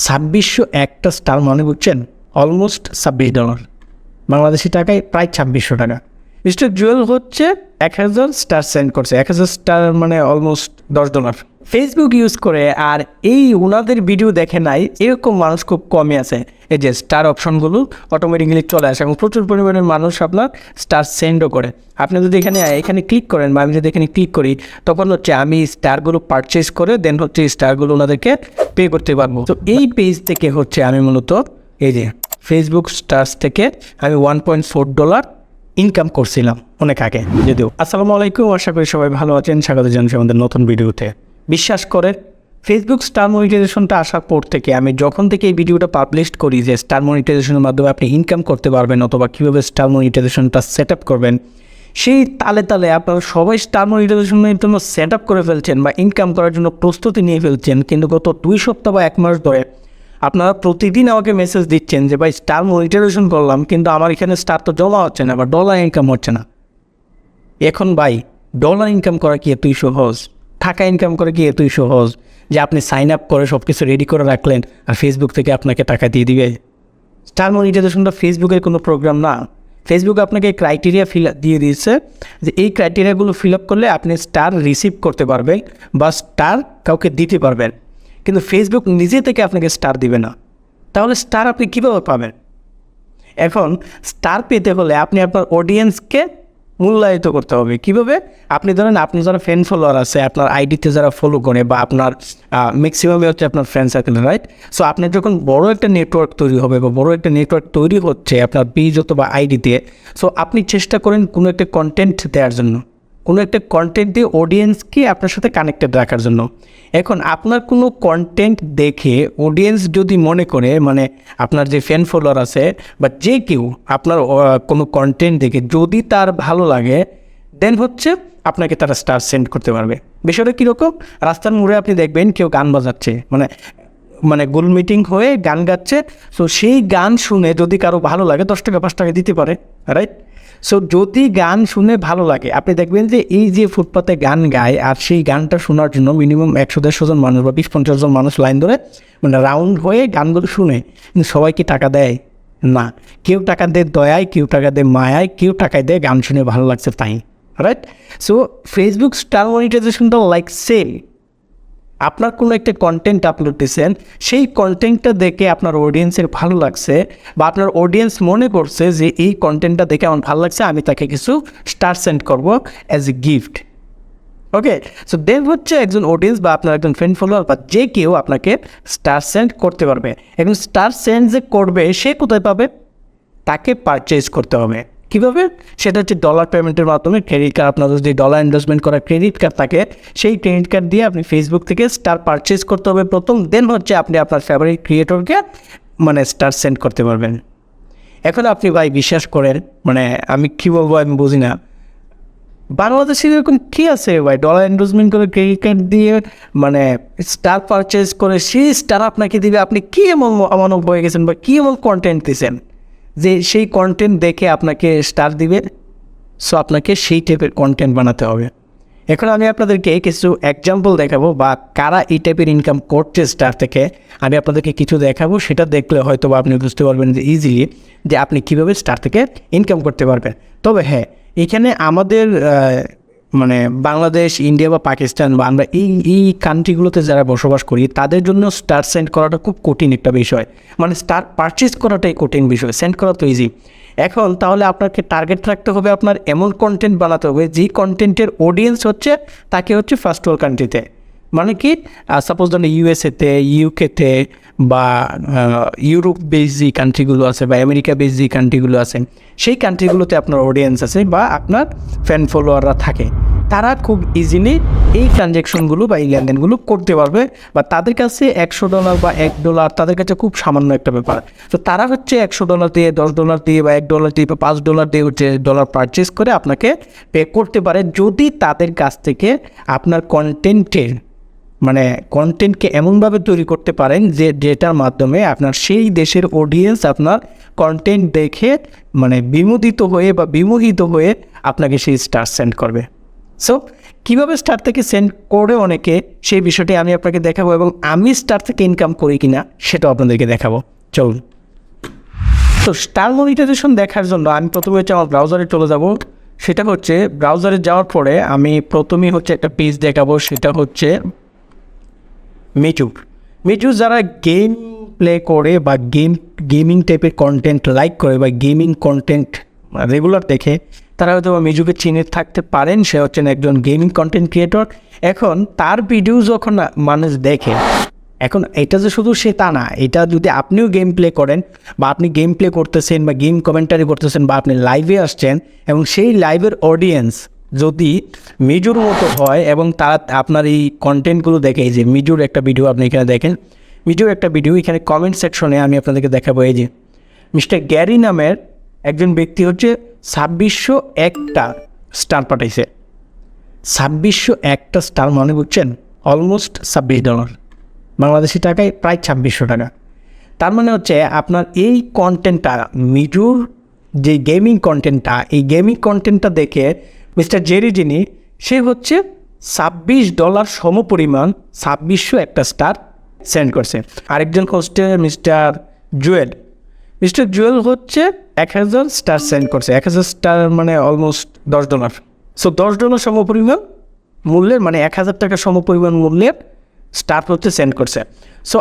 2601টা star মানে বুঝছেন, almost $26, Bangladeshi টাকায় প্রায় 2600 টাকা। মিস্টার জুয়েল হচ্ছে 1000 স্টার সেন্ড করছে, 1000 স্টার মানে অলমোস্ট $10। ফেসবুক ইউজ করে আর এই ওনাদের ভিডিও দেখে নাই এরকম মানুষ খুব কমই আছে। এই যে স্টার অপশনগুলো অটোমেটিক্যালি চলে আসে এবং প্রচুর পরিমাণের মানুষ আপনার স্টার সেন্ডও করে। আপনি যদি এখানে ক্লিক করেন বা আমি যদি এখানে ক্লিক করি, তখন হচ্ছে আমি স্টারগুলো পারচেস করে দেন হচ্ছে স্টারগুলো ওনাদেরকে পে করতে পারবো। তো এই পেজ থেকে হচ্ছে আমি মূলত এই যে ফেসবুক স্টার্স থেকে আমি $1.4 ইনকাম করছিলাম অনেক আগে যদিও। আসসালামু আলাইকুম, আশা করি সবাই ভালো আছেন। স্বাগত জানাচ্ছি আমাদের নতুন ভিডিওতে। বিশ্বাস করে ফেসবুক স্টার মনিটাইজেশনটা আসার পর থেকে আমি যখন থেকে এই ভিডিওটা পাবলিশ করি যে স্টার মনিটাইজেশনের মাধ্যমে আপনি ইনকাম করতে পারবেন অথবা কীভাবে স্টার মনিটাইজেশনটা সেট আপ করবেন, সেই তালে তালে আপনারা সবাই স্টার মনিটাইজেশনের জন্য সেট আপ করে ফেলছেন বা ইনকাম করার জন্য প্রস্তুতি নিয়ে ফেলছেন। কিন্তু গত 2 সপ্তাহ বা 1 মাস ধরে আপনারা প্রতিদিন আমাকে মেসেজ দিচ্ছেন যে ভাই স্টার মনিটাইজেশন করলাম কিন্তু আমার এখানে স্টার তো জমা হচ্ছে না বা ডলার ইনকাম হচ্ছে না। এখন ভাই ডলার ইনকাম করা কি এতই সহজ? টাকা ইনকাম করা কি এতই সহজ যে আপনি সাইন আপ করে সব কিছু রেডি করে রাখলেন আর ফেসবুক থেকে আপনাকে টাকা দিয়ে দিবে? স্টার মনিটাইজেশনটা ফেসবুকের কোনো প্রোগ্রাম না। ফেসবুক আপনাকে ক্রাইটেরিয়া দিয়ে দিয়েছে যে এই ক্রাইটেরিয়াগুলো ফিল আপ করলে আপনি স্টার রিসিভ করতে পারবেন বা স্টার কাউকে দিতে পারবেন, কিন্তু ফেসবুক নিজে থেকে আপনাকে স্টার দিবে না। তাহলে স্টার আপনি কীভাবে পাবেন? এখন স্টার পেতে হলে আপনি আপনার অডিয়েন্সকে মূল্যায়িত করতে হবে। কীভাবে? আপনি ধরেন আপনি যারা ফ্যান ফলোয়ার আছে আপনার আইডিতে যারা ফলো করে বা আপনার ম্যাক্সিমামে হচ্ছে আপনার ফ্রেন্ড সার্কেল, রাইট? সো আপনার যখন বড় একটা নেটওয়ার্ক তৈরি হবে বা বড় একটা নেটওয়ার্ক তৈরি হচ্ছে আপনার পেজ অথবা আইডি দিয়ে, সো আপনি চেষ্টা করেন কোনো একটা কন্টেন্ট দেওয়ার জন্য, কোনো একটা কন্টেন্ট দিয়ে অডিয়েন্সকে আপনার সাথে কানেক্টেড রাখার জন্য। এখন আপনার কোনো কন্টেন্ট দেখে অডিয়েন্স যদি মনে করে, মানে আপনার যে ফ্যান ফলোয়ার আছে বা যে কেউ আপনার কোনো কন্টেন্ট দেখে যদি তার ভালো লাগে, দেন হচ্ছে আপনাকে তারা স্টার সেন্ড করতে পারবে। বিষয়টা কীরকম? রাস্তার মোড়ে আপনি দেখবেন কেউ গান বাজাচ্ছে, মানে গোল মিটিং হয়ে গান গাচ্ছে। সো সেই গান শুনে যদি কারো ভালো লাগে 10 টাকা 5 টাকা দিতে পারে, রাইট? সো যদি গান শুনে ভালো লাগে, আপনি দেখবেন যে এই যে ফুটপাতে গান গায় আর সেই গানটা শোনার জন্য মিনিমাম 100-150 জন মানুষ বা 20-50 জন মানুষ লাইন ধরে রাউন্ড হয়ে গানগুলো শুনে, কিন্তু সবাই কি টাকা দেয়? না। কেউ টাকা দেয় দয়ায়, কেউ টাকা দেয় মায়ায়, কেউ টাকায় দেয় গান শুনে ভালো লাগছে তাই, right? So Facebook star মনিটাইজেশনটা like same. আপনার কোনো একটা কন্টেন্ট আপলোড দিয়েছেন, সেই কন্টেন্টটা দেখে আপনার অডিয়েন্সের ভালো লাগছে বা আপনার অডিয়েন্স মনে করছে যে এই কন্টেন্টটা দেখে আমার ভালো লাগছে, আমি তাকে কিছু স্টার সেন্ড করবো as a gift. Okay, so then হচ্ছে একজন অডিয়েন্স বা আপনার একজন ফ্রেন্ড ফলোয়ার বা যে কেউ আপনাকে স্টার সেন্ড করতে পারবে। এখন স্টার সেন্ড যে করবে সে কোথায় পাবে? তাকে পারচেজ করতে হবে। কীভাবে? সেটা হচ্ছে ডলার পেমেন্টের মাধ্যমে। ক্রেডিট কার্ড, আপনার যদি ডলার ইনভেস্টমেন্ট করা ক্রেডিট কার্ড থাকে, সেই ক্রেডিট কার্ড দিয়ে আপনি ফেসবুক থেকে স্টার পারচেজ করতে হবে প্রথম, দেন হচ্ছে আপনি আপনার ফেভারিট ক্রিয়েটরকে স্টার সেন্ড করতে পারবেন। এখন আপনি ভাই বিশ্বাস করেন, আমি কী বলবো আমি বুঝি না, বাংলাদেশের এরকম কী আছে ভাই ডলার ইনভেস্টমেন্ট করে ক্রেডিট কার্ড দিয়ে স্টার পারচেজ করে সেই স্টার আপনাকে দিবে? আপনি কী এমন অমানব হয়ে গেছেন বা কী এমন কন্টেন্ট দিয়েছেন যে সেই কন্টেন্ট দেখে আপনাকে স্টার দিবে? সো আপনাকে সেই টাইপের কন্টেন্ট বানাতে হবে। এখন আমি আপনাদেরকে কিছু এক্সাম্পল দেখাবো বা কারা এই টাইপের ইনকাম করছে স্টার থেকে, আমি আপনাদেরকে কিছু দেখাবো। সেটা দেখলে হয়তো বা আপনি বুঝতে পারবেন যে ইজিলি যে আপনি কীভাবে স্টার থেকে ইনকাম করতে পারবেন। তবে হ্যাঁ, এখানে আমাদের বাংলাদেশ, ইন্ডিয়া বা পাকিস্তান বা আমরা এই কান্ট্রিগুলোতে যারা বসবাস করি তাদের জন্য স্টার সেন্ড করাটা খুব কঠিন একটা বিষয়। স্টার পারচেজ করাটাই কঠিন বিষয়, সেন্ড করা তো ইজি। এখন তাহলে আপনাকে টার্গেট রাখতে হবে, আপনার এমন কন্টেন্ট বানাতে হবে যেই কন্টেন্টের অডিয়েন্স হচ্ছে তাকে হচ্ছে ফার্স্ট ওয়ার্ল্ড কান্ট্রিতে, কি সাপোজ ধরেন ইউএসএতে, ইউকেতে বা ইউরোপ বেস যে কান্ট্রিগুলো আছে বা আমেরিকা বেস যে কান্ট্রিগুলো আছে, সেই কান্ট্রিগুলোতে আপনার অডিয়েন্স আছে বা আপনার ফ্যান ফলোয়াররা থাকে। তারা খুব ইজিলি এই ট্রানজ্যাকশনগুলো বা এই লেনদেনগুলো করতে পারবে বা তাদের কাছে $100 বা $1 তাদের কাছে খুব সামান্য একটা ব্যাপার। তো তারা হচ্ছে $100 দিয়ে, $10 দিয়ে বা $1 দিয়ে বা $5 দিয়ে হচ্ছে ডলার পারচেস করে আপনাকে পে করতে পারে যদি তাদের কাছ থেকে আপনার কন্টেন্টকে এমনভাবে তৈরি করতে পারেন যেটার মাধ্যমে আপনার সেই দেশের অডিয়েন্স আপনার কন্টেন্ট দেখে বিমোহিত হয়ে আপনাকে সেই স্টার সেন্ড করবে। সো কীভাবে স্টার থেকে সেন্ড করে অনেকে, সেই বিষয়টি আমি আপনাকে দেখাবো এবং আমি স্টার থেকে ইনকাম করি কিনা সেটাও আপনাদেরকে দেখাবো। চলুন। তো স্টার মনিটাইজেশন দেখার জন্য আমি প্রথমে হচ্ছে আমার ব্রাউজারে চলে যাব। সেটা হচ্ছে ব্রাউজারে যাওয়ার পরে আমি প্রথমেই হচ্ছে একটা পেজ দেখাবো, সেটা হচ্ছে মিটু যারা গেম প্লে করে বা গেমিং টাইপের কন্টেন্ট লাইক করে বা গেমিং কন্টেন্ট রেগুলার দেখে, তারা হয়তো মিজুকে চিনে থাকতে পারেন। সে হচ্ছেন একজন গেমিং কন্টেন্ট ক্রিয়েটর। এখন তার ভিডিও যখন মানুষ দেখে, এখন এটা যে শুধু সে তা না, এটা যদি আপনিও গেম প্লে করেন বা আপনি গেম প্লে করতেছেন বা গেম কমেন্টারি করতেছেন বা আপনি লাইভে আসছেন এবং সেই লাইভের অডিয়েন্স যদি মিজুর মতো হয় এবং তারা আপনার এই কন্টেন্টগুলো দেখে, এই যে মিজুর একটা ভিডিও আপনি এখানে দেখেন, মিজুর একটা ভিডিও এখানে কমেন্ট সেকশনে আমি আপনাদেরকে দেখাবো। এই যে মিস্টার গ্যারি নামের একজন ব্যক্তি হচ্ছে 2601টা স্টার পাঠাইছে। 2601টা স্টার মানে বুঝছেন, অলমোস্ট $26, বাংলাদেশি টাকায় প্রায় 2600 টাকা। তার মানে হচ্ছে আপনার এই কন্টেন্টটা, মিজুর যে গেমিং কন্টেন্টটা, এই গেমিং কন্টেন্টটা দেখে মিস্টার জেরি যিনি, সে হচ্ছে $26 সমপরিমাণ 2601টা স্টার সেন্ড করছে। আরেকজন হচ্ছে মিস্টার জুয়েল হচ্ছে 1000 স্টার সেন্ড করছে। 1000 স্টার মানে অলমোস্ট $10। সো $10 সমপরিমাণ মূল্যের, মানে 1000 টাকা সমপরিমাণ মূল্যের স্টার হচ্ছে সেন্ড করছে। সো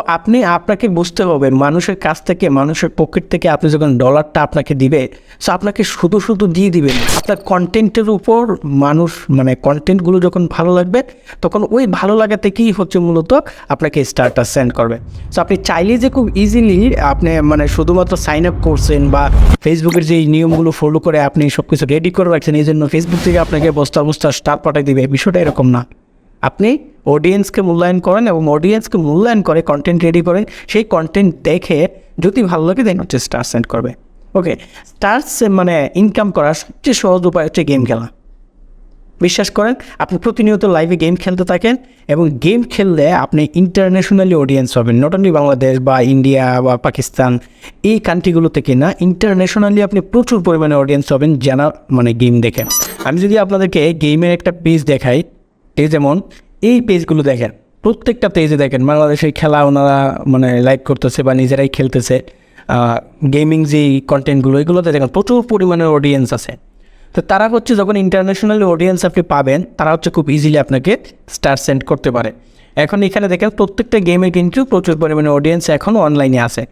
আপনাকে বুঝতে হবে, মানুষের কাছ থেকে, মানুষের পকেট থেকে আপনি যখন ডলারটা আপনাকে দিবে, সো আপনাকে শুধু দিয়ে দিবেন, আপনার কন্টেন্টের উপর মানুষ, মানে কন্টেন্টগুলো যখন ভালো লাগবে, তখন ওই ভালো লাগা থেকেই হচ্ছে মূলত আপনাকে স্টারটা সেন্ড করবে। সো আপনি চাইলে যে খুব ইজিলি আপনি মানে শুধুমাত্র সাইন আপ করছেন বা ফেসবুকের যে নিয়মগুলো ফলো করে আপনি সব কিছু রেডি করে রাখছেন, এই জন্য ফেসবুক থেকে আপনাকে বস্তা স্টার পাঠিয়ে দিবে, বিষয়টা এরকম না। আপনি অডিয়েন্সকে মূল্যায়ন করেন এবং অডিয়েন্সকে মূল্যায়ন করে কন্টেন্ট রেডি করেন, সেই কন্টেন্ট দেখে যদি ভালো লাগে দেন হচ্ছে স্টার সেন্ড করবে। ওকে, স্টার মানে ইনকাম করার সবচেয়ে সহজ উপায় হচ্ছে গেম খেলা। বিশ্বাস করেন, আপনি প্রতিনিয়ত লাইভে গেম খেলতে থাকেন এবং গেম খেললে আপনি ইন্টারন্যাশনালি অডিয়েন্স হবেন। নট অনলি বাংলাদেশ বা ইন্ডিয়া বা পাকিস্তান, এই কান্ট্রিগুলো থেকে না, ইন্টারন্যাশনালি আপনি প্রচুর পরিমাণে অডিয়েন্স হবেন যারা মানে গেম দেখে। আমি যদি আপনাদেরকে গেমের একটা পেজ দেখাই, এই যেমন এই পেজগুলো দেখেন, প্রত্যেকটা পেজে দেখেন বাংলাদেশের খেলা ওনারা মানে লাইভ করতেছে বা নিজেরাই খেলতেছে। গেমিং যেই কন্টেন্টগুলো, এগুলোতে দেখেন প্রচুর পরিমাণের অডিয়েন্স আছে। তো তারা হচ্ছে যখন ইন্টারন্যাশনাল অডিয়েন্স আপনি পাবেন, তারা হচ্ছে খুব ইজিলি আপনাকে স্টার সেন্ড করতে পারে। এখন এখানে দেখেন প্রত্যেকটা গেমে কিন্তু প্রচুর পরিমাণে অডিয়েন্স এখনও অনলাইনে আছে।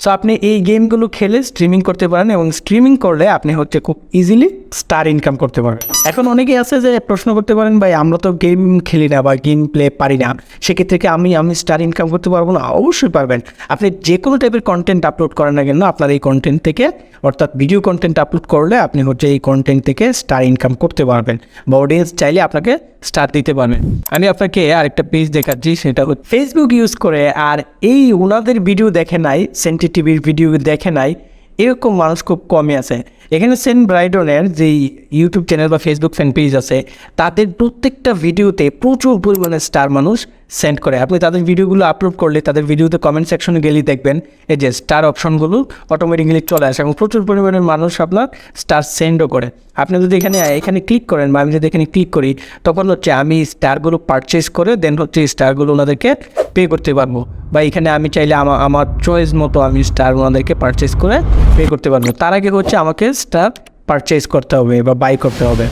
সো আপনি এই গেমগুলো খেলে স্ট্রিমিং করতে পারেন এবং স্ট্রিমিং করলে আপনি হচ্ছে খুব ইজিলি স্টার ইনকাম করতে পারেন। এখন অনেকেই আছে যে প্রশ্ন করতে পারেন, ভাই আমরা তো গেম খেলি না বা গেম প্লে পারি না, সেক্ষেত্রে কি আমি স্টার ইনকাম করতে পারবো না? অবশ্যই পারবেন। আপনি যে কোনো টাইপের কন্টেন্ট আপলোড করেন না কেন, আপনার এই কন্টেন্ট থেকে, অর্থাৎ ভিডিও কন্টেন্ট আপলোড করলে আপনি হচ্ছে এই কন্টেন্ট থেকে স্টার ইনকাম করতে পারবেন বা অডিয়েন্স চাইলে আপনাকে স্টার দিতে পারবেন। আমি আপনাকে আরেকটা পেজ দেখাচ্ছি, সেটা হচ্ছে ফেসবুক ইউজ করে আর এই ওনাদের ভিডিও দেখে নাই, সেন্টিটিভির ভিডিও দেখে নাই, এরকম মানুষ খুব কমই আছে। এখানে সেন্ট ব্রাইডনের যেই ইউটিউব চ্যানেল বা ফেসবুক ফ্যান পেজ আছে, তাদের প্রত্যেকটা ভিডিওতে প্রচুর পরিমাণে স্টার মানুষ সেন্ড করে। আপনি তাদের ভিডিওগুলো আপলোড করলে তাদের ভিডিওতে কমেন্ট সেকশনে গেলেই দেখবেন এই যে স্টার অপশনগুলো অটোমেটিক্যালি চলে আসে এবং প্রচুর পরিমাণের মানুষ আপনার স্টার সেন্ডও করে। আপনি যদি এখানে ক্লিক করেন বা আমি যদি এখানে ক্লিক করি, তখন হচ্ছে আমি স্টারগুলো পারচেস করে দেন হচ্ছে স্টারগুলো ওনাদেরকে পে করতে পারবো, বা এখানে আমি চাইলে আমার চয়েস মতো আমি স্টার ওনাদেরকে পারচেস করে পে করতে পারবো। তার আগে হচ্ছে আমাকে স্টার পারচেস করতে হবে বা বাই করতে হবে।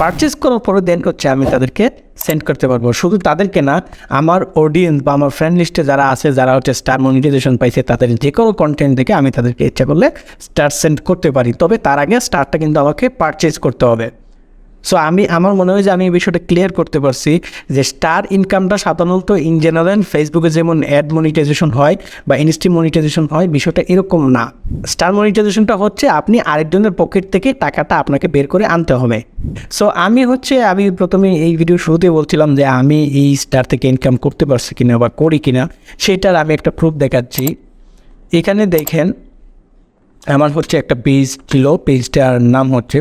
পারচেস করার পরে দেন হচ্ছে আমি তাদেরকে সেন্ড করতে পারবো। শুধু তাদেরকে না, আমার অডিয়েন্স বা আমার ফ্রেন্ড লিস্টে যারা আছে, যারা হচ্ছে স্টার মনিটাইজেশন পাইছে, তাদের যে কোনো কন্টেন্ট দেখে আমি তাদেরকে ইচ্ছা করলে স্টার সেন্ড করতে পারি। তবে তার আগে স্টারটা কিন্তু আমাকে পারচেস করতে হবে। সো আমার মনে হয় যে আমি এই বিষয়টা ক্লিয়ার করতে পারছি যে স্টার ইনকামটা সাধারণত ইন জেনারেল ফেসবুকে যেমন অ্যাড মনিটাইজেশন হয় বা ইনস্টি মনিটাইজেশন হয়, বিষয়টা এরকম না। স্টার মনিটাইজেশনটা হচ্ছে আপনি আরেকজনের পকেট থেকে টাকাটা আপনাকে বের করে আনতে হবে। সো আমি প্রথমে এই ভিডিও শুরুতে বলছিলাম যে আমি এই স্টার থেকে ইনকাম করতে পারছি কিনা বা করি কিনা, সেটার আমি একটা প্রুফ দেখাচ্ছি। এখানে দেখেন আমার হচ্ছে একটা পেজ ছিল, পেজটার নাম হচ্ছে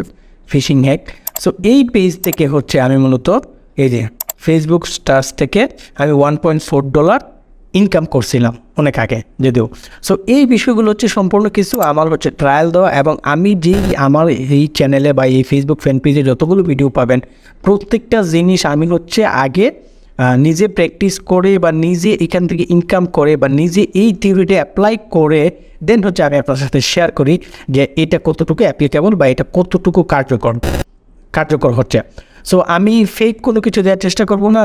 ফিশিং হ্যাক। সো এই পেজ থেকে হচ্ছে আমি মূলত এই যে ফেসবুক স্টার্স থেকে আমি $1.4 ইনকাম করছিলাম অনেক আগে যদিও। সো এই বিষয়গুলো হচ্ছে সম্পূর্ণ কিছু আমার হচ্ছে ট্রায়াল দেওয়া, এবং আমি যেই আমার এই চ্যানেলে বা এই ফেসবুক ফ্যান পেজে যতগুলো ভিডিও পাবেন প্রত্যেকটা জিনিস আমি হচ্ছে আগে নিজে প্র্যাকটিস করে বা নিজে এখান থেকে ইনকাম করে বা নিজে এই থিওরিটা অ্যাপ্লাই করে দেন হচ্ছে আমি আপনার সাথে শেয়ার করি যে এটা কতটুকু অ্যাপ্লিকেবল বা এটা কতটুকু কার্যকর হচ্ছে। সো আমি ফেক কোনো কিছু দেওয়ার চেষ্টা করব না,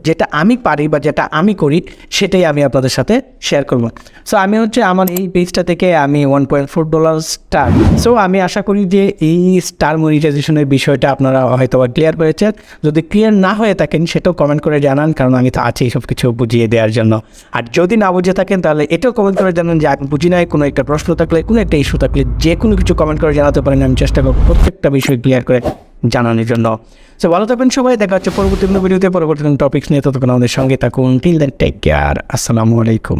যেটা আমি পারি বা যেটা আমি করি সেটাই আমি আপনাদের সাথে শেয়ার করব। সো আমি হচ্ছে আমার এই পেজটা থেকে আমি $1.4 স্টার। সো আমি আশা করি যে এই স্টার মনিটাইজেশনের বিষয়টা আপনারা হয়তো ক্লিয়ার হয়েছেন। যদি ক্লিয়ার না হয়ে থাকেন সেটাও কমেন্ট করে জানান, কারণ আমি তো আছি সব কিছু বুঝিয়ে দেওয়ার জন্য। আর যদি না বুঝে থাকেন তাহলে এটাও কমেন্ট করে জানান যে আমি বুঝি নাই, কোনো একটা প্রশ্ন থাকলে, কোনো একটা ইস্যু থাকলে যে কোনো কিছু কমেন্ট করে জানাতে পারেন। আমি চেষ্টা করব প্রত্যেকটা বিষয় ক্লিয়ার করে জানানোর জন্য। সো ভালো থাকবেন সবাই, দেখা হচ্ছে পরবর্তী ভিডিওতে পরবর্তী টপিকস নিয়ে। ততক্ষণ আমাদের সঙ্গে থাকুন। Till then take care. আসসালামু আলাইকুম।